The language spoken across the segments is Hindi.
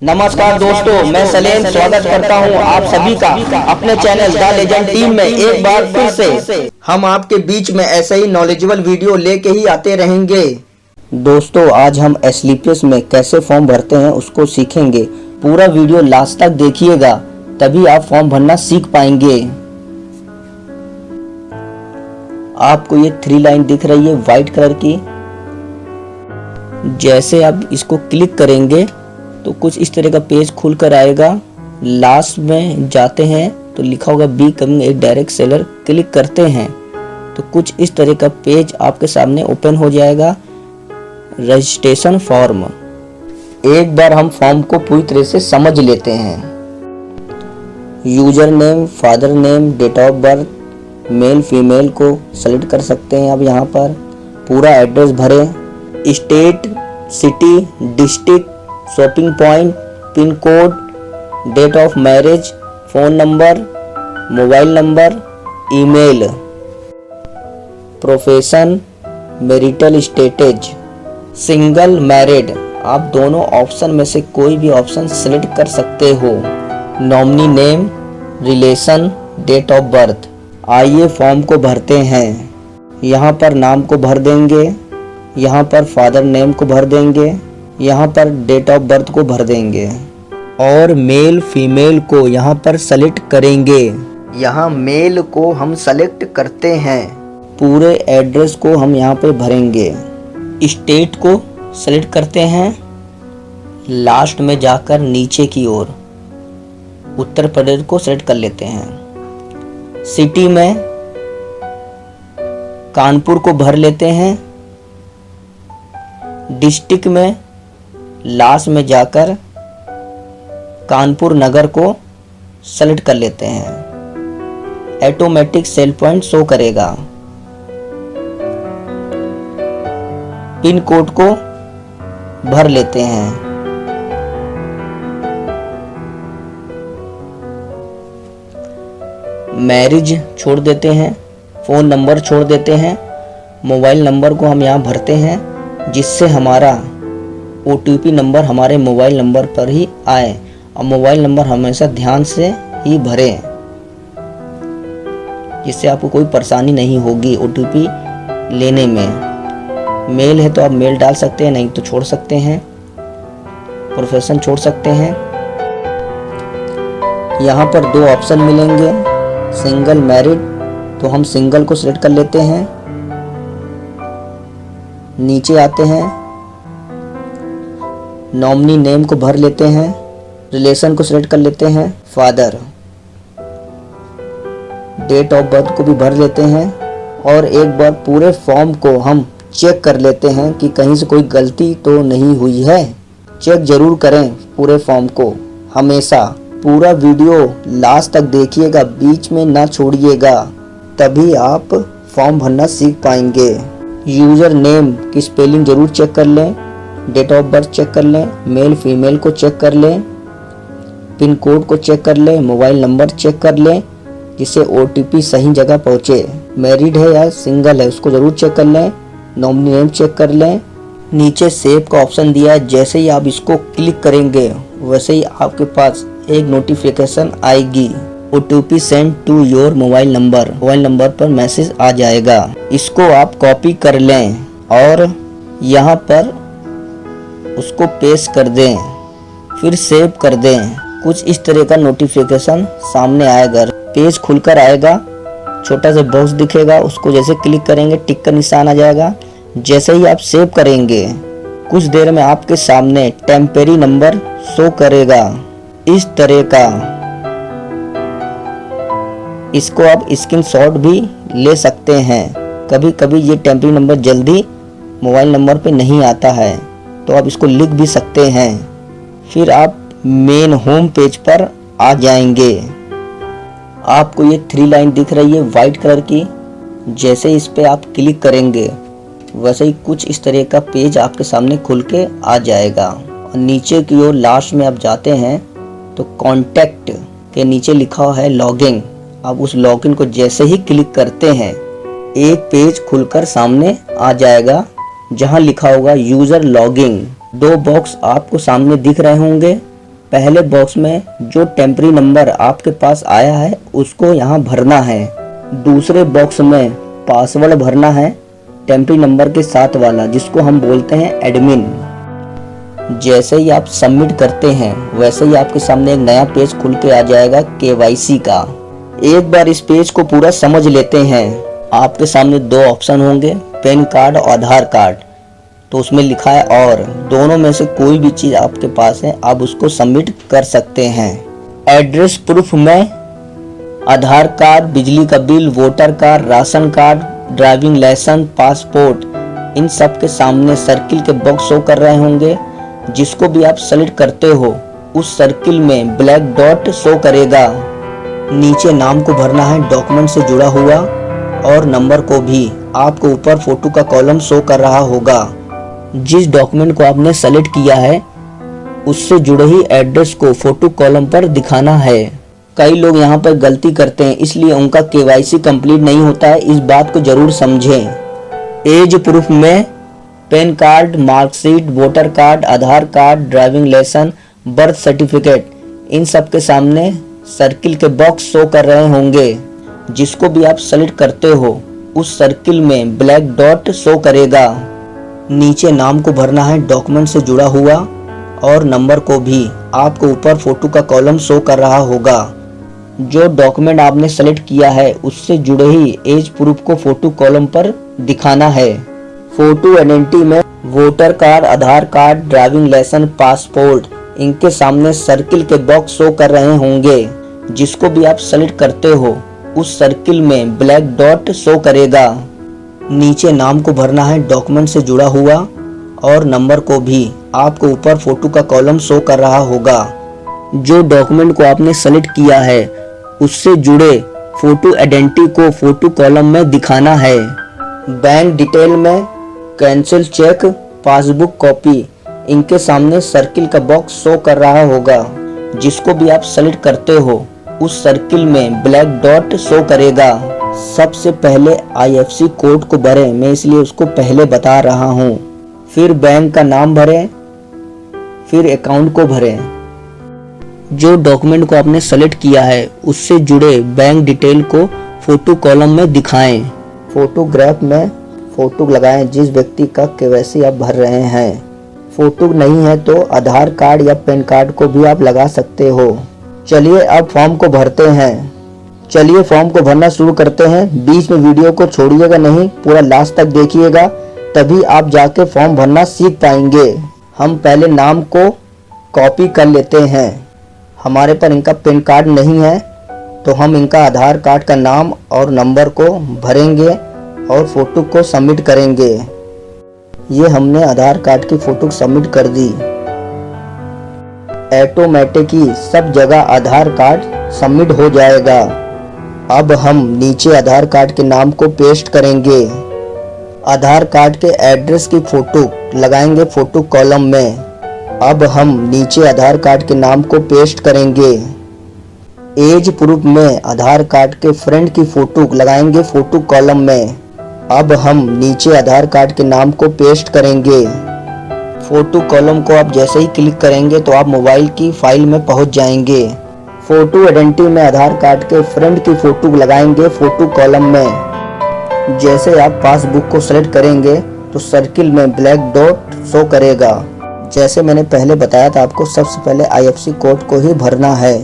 नमस्कार दोस्तों, मैं सलेम स्वागत करता हूं आप सभी का अपने चैनल द लेजेंड टीम में एक बार फिर से। हम आपके बीच में ऐसे ही नॉलेजेबल वीडियो लेके ही आते रहेंगे। दोस्तों, आज हम एसलीपीएस में कैसे फॉर्म भरते हैं उसको सीखेंगे। पूरा वीडियो लास्ट तक देखिएगा, तभी आप फॉर्म भरना सीख पाएंगे। आपको ये 3 लाइन दिख रही है व्हाइट कलर की। जैसे आप इसको क्लिक करेंगे तो कुछ इस तरह का पेज खुल कर आएगा। लास्ट में जाते हैं तो लिखा होगा be coming A direct seller. Click करते हैं तो कुछ इस तरह का पेज आपके सामने ओपन हो जाएगा। Registration form. एक बार हम फॉर्म को पूरी तरह से समझ लेते हैं। User name, father name, date of birth, male female को सेलेक्ट कर सकते हैं। अब यहाँ पर पूरा एड्रेस भरें। State, city, district, shopping point, pin code, date of marriage, phone number, mobile number, email, profession, marital status, single, married. आप दोनों ऑप्शन में से कोई भी ऑप्शन सेलेक्ट कर सकते हो। Nominee name, relation, date of birth. आइए फॉर्म को भरते हैं। यहाँ पर नाम को भर देंगे, यहाँ पर फादर नेम को भर देंगे, यहाँ पर डेट ऑफ बर्थ को भर देंगे और मेल फीमेल को यहाँ पर सेलेक्ट करेंगे। यहाँ मेल को हम सेलेक्ट करते हैं। पूरे एड्रेस को हम यहाँ पे भरेंगे। स्टेट को सेलेक्ट करते हैं। लास्ट में जाकर नीचे की ओर उत्तर प्रदेश को सेलेक्ट कर लेते हैं। सिटी में कानपुर को भर लेते हैं। डिस्ट्रिक्ट में लास्ट में जाकर कानपुर नगर को सेलेक्ट कर लेते हैं। ऑटोमेटिक सेल पॉइंट शो करेगा। पिन कोड को भर लेते हैं। मैरिज छोड़ देते हैं। फ़ोन नंबर छोड़ देते हैं। मोबाइल नंबर को हम यहाँ भरते हैं, जिससे हमारा OTP नंबर हमारे मोबाइल नंबर पर ही आए। और मोबाइल नंबर हमेशा ध्यान से ही भरें, जिससे आपको कोई परेशानी नहीं होगी OTP लेने में। मेल है तो आप मेल डाल सकते हैं, नहीं तो छोड़ सकते हैं। प्रोफेशन छोड़ सकते हैं। यहाँ पर 2 ऑप्शन मिलेंगे, सिंगल, मैरिड। तो हम सिंगल को सिलेक्ट कर लेते हैं। नीचे आते हैं, नॉमिनी नेम को भर लेते हैं। रिलेशन को सिलेक्ट कर लेते हैं, फादर। डेट ऑफ बर्थ को भी भर लेते हैं। और एक बार पूरे फॉर्म को हम चेक कर लेते हैं कि कहीं से कोई गलती तो नहीं हुई है। चेक जरूर करें पूरे फॉर्म को हमेशा। पूरा वीडियो लास्ट तक देखिएगा, बीच में ना छोड़िएगा, तभी आप फॉर्म भरना सीख पाएंगे। यूजर नेम की स्पेलिंग जरूर चेक कर लें। डेट ऑफ बर्थ चेक कर लें। मेल फीमेल को चेक कर लें। पिन कोड को चेक कर लें। मोबाइल नंबर चेक कर लें, जिससे OTP सही जगह पहुंचे। मैरिड है या सिंगल है उसको ज़रूर चेक कर लें। नॉमिनी नेम चेक कर लें। नीचे सेव का ऑप्शन दिया है, जैसे ही आप इसको क्लिक करेंगे वैसे ही आपके पास एक नोटिफिकेशन आएगी। OTP send to your mobile number पर मैसेज आ जाएगा। इसको आप कॉपी कर लें और यहाँ पर उसको पेस्ट कर दें, फिर सेव कर दें। कुछ इस तरह का नोटिफिकेशन सामने आएगा। पेज खुलकर आएगा, छोटा सा बॉक्स दिखेगा, उसको जैसे क्लिक करेंगे टिक का निशान आ जाएगा। जैसे ही आप सेव करेंगे कुछ देर में आपके सामने टेम्परेरी नंबर शो करेगा इस तरह का। इसको आप स्क्रीनशॉट भी ले सकते हैं। कभी कभी ये टेम्परेरी नंबर जल्दी मोबाइल नंबर पे नहीं आता है, तो आप इसको लिख भी सकते हैं। फिर आप मेन होम पेज पर आ जाएंगे। आपको ये 3 लाइन दिख रही है व्हाइट कलर की। जैसे इस पे आप क्लिक करेंगे वैसे ही कुछ इस तरह का पेज आपके सामने खुल के आ जाएगा। और नीचे की ओर लास्ट में आप जाते हैं तो कॉन्टैक्ट के नीचे लिखा हुआ है लॉगिन। आप उस लॉगिन को जैसे ही क्लिक करते हैं एक पेज खुलकर सामने आ जाएगा, जहां लिखा होगा यूजर लॉगिन। 2 बॉक्स आपको सामने दिख रहे होंगे, पहले बॉक्स में जो टेम्परी नंबर आपके पास आया है उसको यहाँ भरना है। दूसरे बॉक्स में पासवर्ड भरना है टेम्परी नंबर के साथ वाला, जिसको हम बोलते हैं एडमिन। जैसे ही आप सबमिट करते हैं वैसे ही आपके सामने एक नया पेज खुल के आ जाएगा KYC का। एक बार इस पेज को पूरा समझ लेते हैं। आपके सामने दो ऑप्शन होंगे, पैन कार्ड और आधार कार्ड। तो उसमें लिखा है और, दोनों में से कोई भी चीज़ आपके पास है आप उसको सबमिट कर सकते हैं। एड्रेस प्रूफ में आधार कार्ड, बिजली का bill, voter card, ration card, driving licence, passport, इन सब के सामने सर्किल के बॉक्स शो कर रहे होंगे। जिसको भी आप सेलेक्ट करते हो उस सर्किल में ब्लैक डॉट शो करेगा। नीचे नाम को भरना है डॉक्यूमेंट से जुड़ा हुआ और नंबर को भी। आपको ऊपर फोटो का कॉलम शो कर रहा होगा। जिस डॉक्यूमेंट को आपने सेलेक्ट किया है उससे जुड़े ही एड्रेस को फोटो कॉलम पर दिखाना है। कई लोग यहाँ पर गलती करते हैं, इसलिए उनका KYC कंप्लीट नहीं होता है। इस बात को जरूर समझें। एज प्रूफ में PAN card, marksheet, voter card, Aadhaar card, driving licence, birth certificate, इन सब के सामने सर्किल के बॉक्स शो कर रहे होंगे। जिसको भी आप सेलेक्ट करते हो उस सर्किल में ब्लैक डॉट शो करेगा। नीचे नाम को भरना है डॉक्यूमेंट से जुड़ा हुआ और नंबर को भी। आपको ऊपर फोटो का कॉलम शो कर रहा होगा। जो डॉक्यूमेंट आपने सेलेक्ट किया है उससे जुड़े ही एज प्रूफ को फोटो कॉलम पर दिखाना है। फोटो आइडेंटिटी में voter card, Aadhaar card, driving licence, passport, इनके सामने सर्किल के बॉक्स शो कर रहे होंगे। जिसको भी आप सेलेक्ट करते हो उस सर्किल में ब्लैक डॉट शो करेगा। नीचे नाम को भरना है डॉक्यूमेंट से जुड़ा हुआ और नंबर को भी। आपको ऊपर फोटो का कॉलम शो कर रहा होगा। जो डॉक्यूमेंट को आपने सेलेक्ट किया है उससे जुड़े फोटो आइडेंटिटी को फोटो कॉलम में दिखाना है। बैंक डिटेल में कैंसिल चेक, पासबुक कॉपी, इनके सामने सर्किल का बॉक्स शो कर रहा होगा। जिसको भी आप सेलेक्ट करते हो उस सर्किल में ब्लैक डॉट शो करेगा। सबसे पहले IFSC कोड को भरें, मैं इसलिए उसको पहले बता रहा हूँ। फिर बैंक का नाम भरें, फिर अकाउंट को भरें। जो डॉक्यूमेंट को आपने सेलेक्ट किया है उससे जुड़े बैंक डिटेल को फोटो कॉलम में दिखाएं। फोटोग्राफ में फोटो लगाएं जिस व्यक्ति का KYC आप भर रहे हैं। फोटो नहीं है तो आधार कार्ड या पैन कार्ड को भी आप लगा सकते हो। चलिए अब फॉर्म को भरते हैं। चलिए फॉर्म को भरना शुरू करते हैं। बीच में वीडियो को छोड़िएगा नहीं, पूरा लास्ट तक देखिएगा, तभी आप जाके फॉर्म भरना सीख पाएंगे। हम पहले नाम को कॉपी कर लेते हैं। हमारे पर इनका पैन कार्ड नहीं है तो हम इनका आधार कार्ड का नाम और नंबर को भरेंगे और फोटो को सबमिट करेंगे। ये हमने आधार कार्ड की फोटो सबमिट कर दी। ऑटोमेटिक ही सब जगह आधार कार्ड सबमिट हो जाएगा। अब हम नीचे आधार कार्ड के नाम को पेस्ट करेंगे। आधार कार्ड के एड्रेस की फोटो लगाएंगे फोटो कॉलम में। अब हम नीचे आधार कार्ड के नाम को पेस्ट करेंगे। एज प्रूफ में आधार कार्ड के फ्रेंड की फोटो लगाएंगे फोटो कॉलम में। अब हम नीचे आधार कार्ड के नाम को पेस्ट करेंगे। फोटो कॉलम को आप जैसे ही क्लिक करेंगे तो आप मोबाइल की फाइल में पहुंच जाएंगे। फोटो आइडेंटिटी में आधार कार्ड के फ्रेंड की फोटो लगाएंगे फोटो कॉलम में। जैसे आप पासबुक को सेलेक्ट करेंगे तो सर्किल में ब्लैक डॉट शो करेगा। जैसे मैंने पहले बताया था आपको, सबसे पहले IFSC कोड को ही भरना है,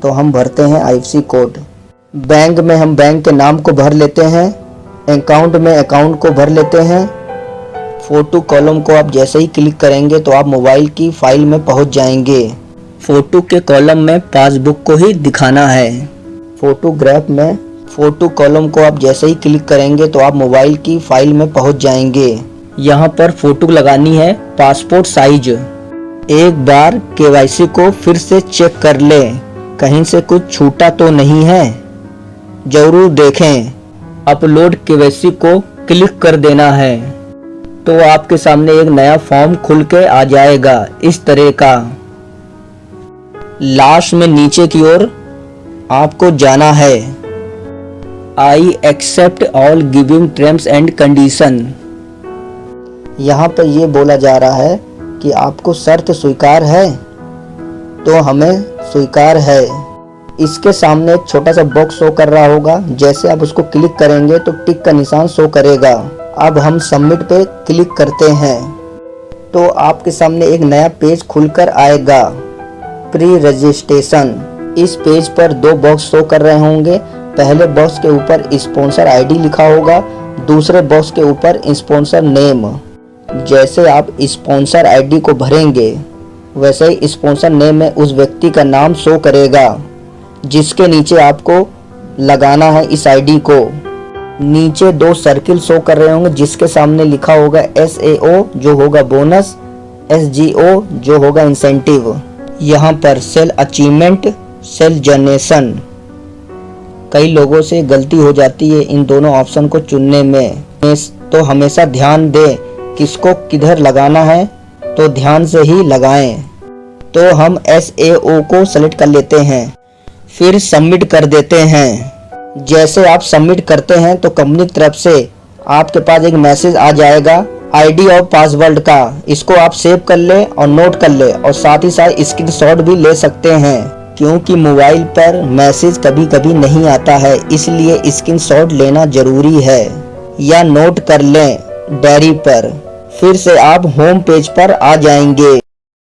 तो हम भरते हैं IFSC कोड। बैंक में हम बैंक के नाम को भर लेते हैं। अकाउंट में अकाउंट को भर लेते हैं। फोटो कॉलम को आप जैसे ही क्लिक करेंगे तो आप मोबाइल की फाइल में पहुंच जाएंगे। फोटो के कॉलम में पासबुक को ही दिखाना है। फोटोग्राफ में फोटो कॉलम को आप जैसे ही क्लिक करेंगे तो आप मोबाइल की फाइल में पहुंच जाएंगे। यहाँ पर फोटो लगानी है पासपोर्ट साइज। एक बार KYC को फिर से चेक कर लें, कहीं से कुछ छूटा तो नहीं है, जरूर देखें। अपलोड KYC को क्लिक कर देना है तो आपके सामने एक नया फॉर्म खुल के आ जाएगा इस तरह का। लास्ट में नीचे की ओर आपको जाना है। I accept all giving terms and condition. यहाँ पर ये बोला जा रहा है कि आपको शर्त स्वीकार है। तो हमें स्वीकार है। इसके सामने एक छोटा सा बॉक्स शो कर रहा होगा, जैसे आप उसको क्लिक करेंगे तो टिक का निशान शो करेगा। अब हम सबमिट पे क्लिक करते हैं तो आपके सामने एक नया पेज खुलकर आएगा, प्री रजिस्ट्रेशन। इस पेज पर दो बॉक्स शो कर रहे होंगे। पहले बॉक्स के ऊपर स्पॉन्सर आईडी लिखा होगा, दूसरे बॉक्स के ऊपर स्पॉन्सर नेम। जैसे आप स्पॉन्सर आईडी को भरेंगे वैसे ही स्पॉन्सर नेम में उस व्यक्ति का नाम शो करेगा जिसके नीचे आपको लगाना है इस आईडी को। नीचे दो सर्किल शो कर रहे होंगे जिसके सामने लिखा होगा SAO जो होगा बोनस, SGO जो होगा इंसेंटिव। यहाँ पर सेल अचीवमेंट, सेल जनरेशन। कई लोगों से गलती हो जाती है इन दोनों ऑप्शन को चुनने में, तो हमेशा ध्यान दें किसको किधर लगाना है, तो ध्यान से ही लगाएं। तो हम SAO को सेलेक्ट कर लेते हैं, फिर सबमिट कर देते हैं। जैसे आप सबमिट करते हैं तो कंपनी की तरफ से आपके पास एक मैसेज आ जाएगा आईडी और पासवर्ड का। इसको आप सेव कर ले और नोट कर ले, और साथ ही साथ स्क्रीनशॉट भी ले सकते हैं, क्योंकि मोबाइल पर मैसेज कभी कभी नहीं आता है, इसलिए स्क्रीनशॉट लेना जरूरी है। या नोट कर लें डायरी पर। फिर से आप होम पेज पर आ जाएंगे।